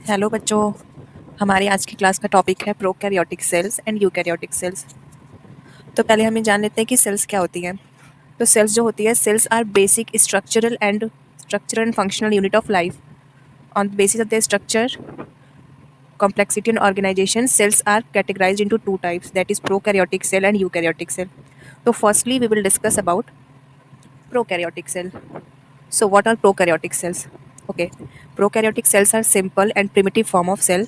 Hello बच्चों। हमारी आज की क्लास का टॉपिक है prokaryotic cells and eukaryotic cells. तो पहले हम ये जान लेते हैं कि सेल्स क्या होती हैं। तो सेल्स जो होती है, cells are basic structural and functional unit of life. On the basis of their structure, complexity and organization, cells are categorized into two types, that is prokaryotic cell and eukaryotic cell. So firstly we will discuss about prokaryotic cell. So what are prokaryotic cells? Okay, prokaryotic cells are simple and primitive form of cell.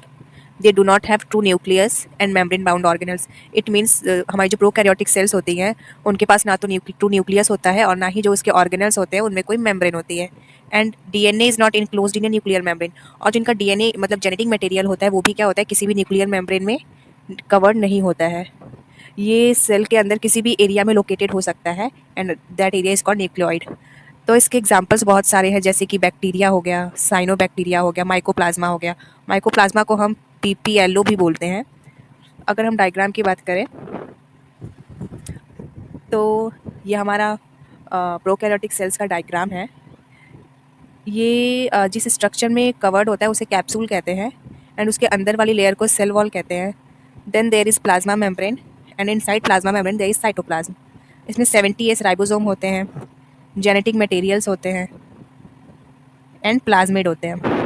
They do not have true nucleus and membrane bound organelles. It means हमारी जो prokaryotic cells होती हैं उनके पास ना तो true nucleus होता है और ना ही जो उसके ऑर्गेनल्स होते हैं उनमें कोई मेम्ब्रेन होती है। And DNA is not enclosed in a nuclear membrane. और जिनका डीएनए मतलब जेनेटिक मटेरियल होता है वो भी क्या होता है, किसी भी न्यूक्लियर मेम्ब्रेन में कवर्ड नहीं होता है। ये सेल के अंदर किसी भी एरिया में लोकेटेड हो सकता है and that area is called nucleoid. तो इसके एग्जांपल्स बहुत सारे हैं, जैसे कि बैक्टीरिया हो गया, साइनोबैक्टीरिया हो गया, माइकोप्लाज्मा हो गया। माइकोप्लाज्मा को हम पीपीएलओ भी बोलते हैं। अगर हम डायग्राम की बात करें तो ये हमारा प्रोकैरियोटिक सेल्स का डायग्राम है। ये जिस स्ट्रक्चर में कवर्ड होता है उसे कैप्सूल कहते हैं एंड उसके अंदर वाली लेयर को सेल वॉल कहते हैं। Then there is plasma membrane and inside plasma membrane there is cytoplasm. इसमें 70S राइबोसोम होते हैं, जेनेटिक मटेरियल्स होते हैं एंड प्लाज्मिड होते हैं।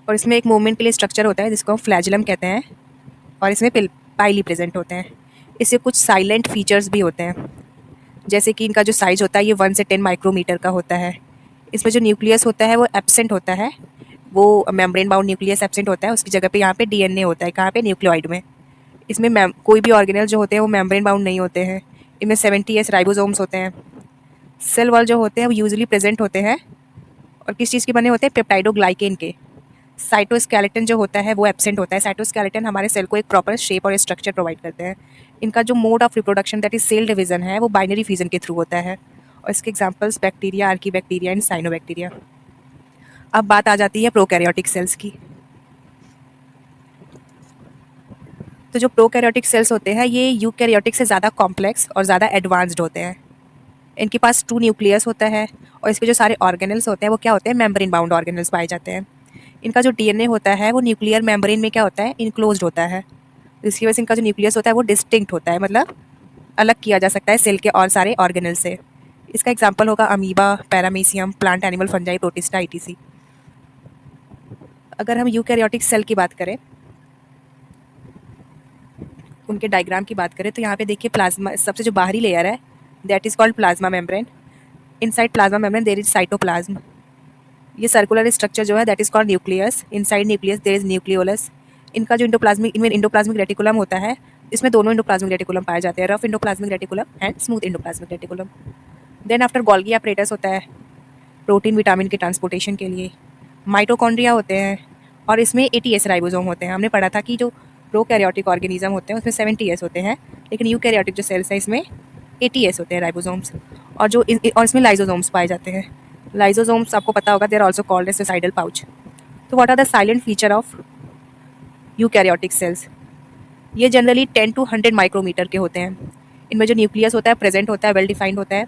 और इसमें एक मूवमेंट के लिए स्ट्रक्चर होता है जिसको हम फ्लैजुलम कहते हैं और इसमें पाइली प्रेजेंट होते हैं। इससे कुछ साइलेंट फीचर्स भी होते हैं, जैसे कि इनका जो साइज होता है ये 1 से 10 माइक्रोमीटर का होता है। इसमें जो न्यूक्लियस होता है वो एब्सेंट होता है, वो मेम्ब्रेन बाउंड न्यूक्लियस एब्सेंट होता है, उसकी जगह पे यहाँ पे डीएनए होता है। कहाँ पे? न्यूक्लियोइड में। इसमें कोई भी ऑर्गेनल जो होते हैं वो मेम्ब्रेन बाउंड नहीं होते हैं। इनमें 70S राइबोसोम्स होते हैं। सेल वॉल जो होते हैं वो यूजुअली प्रेजेंट होते हैं और किस चीज़ के बने होते हैं? पेप्टाइडोग्लाइकेन के। साइटोस्केलेटन जो होता है वो एब्सेंट होता है। साइटोस्केलेटन हमारे सेल को एक प्रॉपर शेप और स्ट्रक्चर प्रोवाइड करते हैं। इनका जो mode of reproduction that is cell division है वो बाइनरी फ्यूजन के थ्रू होता है। और इसके examples bacteria, archaebacteria and cyanobacteria. अब बात आ जाती है प्रोकैरियोटिक सेल्स की। तो जो प्रोकैरियोटिक सेल्स होते हैं ये यूकैरियोटिक से ज़्यादा कॉम्प्लेक्स और ज़्यादा एडवांस्ड होते हैं। इनके पास टू न्यूक्लियस होता है और इसके जो सारे ऑर्गेनल्स होते हैं वो क्या होते हैं? मेम्ब्रेन बाउंड ऑर्गेनल्स पाए जाते हैं। इनका जो डीएनए होता है वो न्यूक्लियर मेम्ब्रेन में क्या होता है? इनक्लोज्ड होता है। इसकी वजह से इनका जो न्यूक्लियस होता है वो डिस्टिंक्ट होता है, मतलब अलग किया जा सकता है सेल के और सारे ऑर्गेनल से। इसका एग्जांपल होगा amoeba, paramecium, plant animal fungi, protista, etc. अगर हम यूकैरियोटिक सेल की बात करें, उनके डायग्राम की बात करें, तो यहाँ पे देखिए प्लाज्मा सबसे जो बाहरी लेयर है that is called plasma membrane. Inside plasma membrane there is cytoplasm. ये सर्कुलर स्ट्रक्चर जो है that is called nucleus. Inside nucleus there is nucleolus. इनका जो इनमें इंडोप्लाज्मिक रेटिकुलम होता है, इसमें दोनों इंडोप्लाज्मिक रेटिकुलम पाए जाते हैं, rough endoplasmic reticulum and smooth endoplasmic reticulum. Then after Golgi apparatus होता है प्रोटीन विटामिन के ट्रांसपोर्टेशन के लिए। माइटोकॉन्ड्रिया होते हैं और इसमें 80S राइबोसोम होते हैं। हमने पढ़ा था कि जो प्रोकैरियोटिक ऑर्गेनिज्म होते हैं उसमें 70S होते हैं, लेकिन यूकैरियोटिक जो सेल्स हैं इसमें 80S होते हैं राइबोसोम्स। और और इसमें लाइजोसोम्स पाए जाते हैं। लाइजोसोम्स आपको पता होगा, they are also called as suicidal pouch. तो what are the silent feature of eukaryotic cells? ये जनरली 10 to 100 माइक्रोमीटर के होते हैं। इनमें जो न्यूक्लियस होता है प्रेजेंट होता है, वेल डिफाइंड होता है।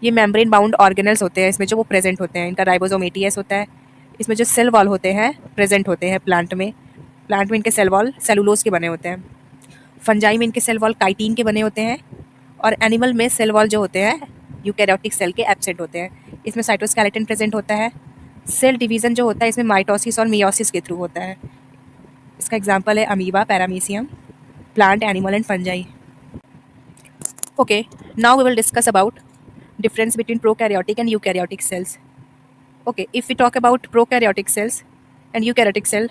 ये मेम्ब्रेन बाउंड ऑर्गेनल्स होते हैं इसमें जो वो प्रेजेंट होते हैं। इनका राइबोसोम 80S होता है। इसमें जो सेल वॉल होते हैं प्रेजेंट होते हैं प्लांट में इनके सेल वॉल सेलुलोज के बने होते हैं। फंजाई में इनके सेल वॉल काइटिन के बने होते हैं और एनिमल में सेल वॉल जो होते हैं यूकैरियोटिक सेल के एब्सेंट होते हैं। इसमें साइटोस्केलेटन प्रेजेंट होता है। सेल डिवीजन जो होता है इसमें माइटोसिस और मियोसिस के थ्रू होता है। इसका एग्जांपल है amoeba, paramecium, plant, animal and fungi. Okay, now we will discuss about difference between prokaryotic and eukaryotic cells. Okay, if we talk about prokaryotic cells and eukaryotic cell,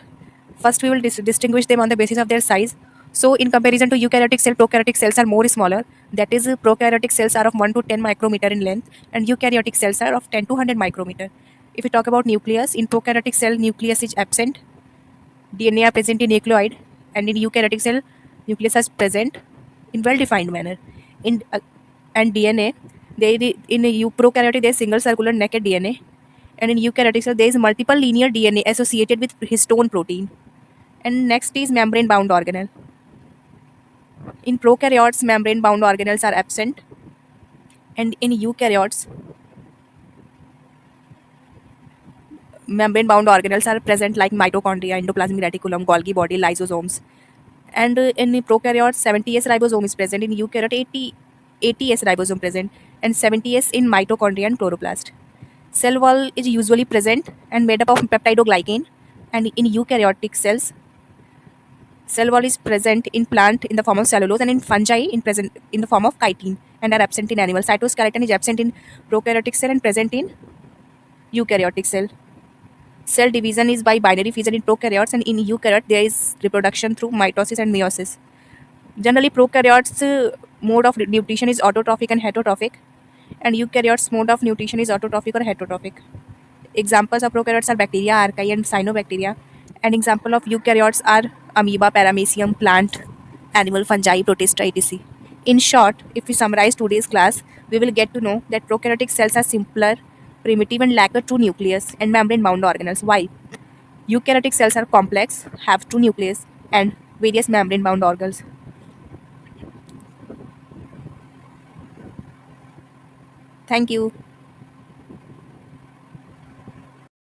first we will distinguish them on the basis of their size. So in comparison to eukaryotic cell, prokaryotic cells are more smaller. That is, prokaryotic cells are of 1 to 10 micrometer in length and eukaryotic cells are of 10 to 100 micrometer. If we talk about nucleus, in prokaryotic cell, nucleus is absent, DNA are present in nucleoid, and in eukaryotic cell, nucleus is present in well-defined manner. In and DNA, in prokaryotic there is single circular naked DNA, and in eukaryotic cell there is multiple linear DNA associated with histone protein. And next is membrane-bound organelle. In prokaryotes, membrane-bound organelles are absent, and in eukaryotes, membrane bound organelles are present like mitochondria, endoplasmic reticulum, Golgi body, lysosomes. And in prokaryotes, 70s ribosome is present. In eukaryote, 80s ribosome present, and 70s in mitochondria and chloroplast. Cell wall is usually present and made up of peptidoglycan. And in eukaryotic cells, cell wall is present in plant in the form of cellulose, and in fungi in present in the form of chitin, and are absent in animal. Cytoskeleton is absent in prokaryotic cell and present in eukaryotic cell. Cell division is by binary fission in prokaryotes, and in eukaryote there is reproduction through mitosis and meiosis. Generally, prokaryotes mode of nutrition is autotrophic and heterotrophic, and eukaryotes mode of nutrition is autotrophic or heterotrophic. Examples of prokaryotes are bacteria, archaea, and cyanobacteria. And example of eukaryotes are amoeba, paramecium, plant, animal, fungi, protista, etc. In short, if we summarize today's class, we will get to know that prokaryotic cells are simpler, primitive, and lack a true nucleus and membrane-bound organelles, while eukaryotic cells are complex, have true nucleus, and various membrane-bound organelles. Thank you.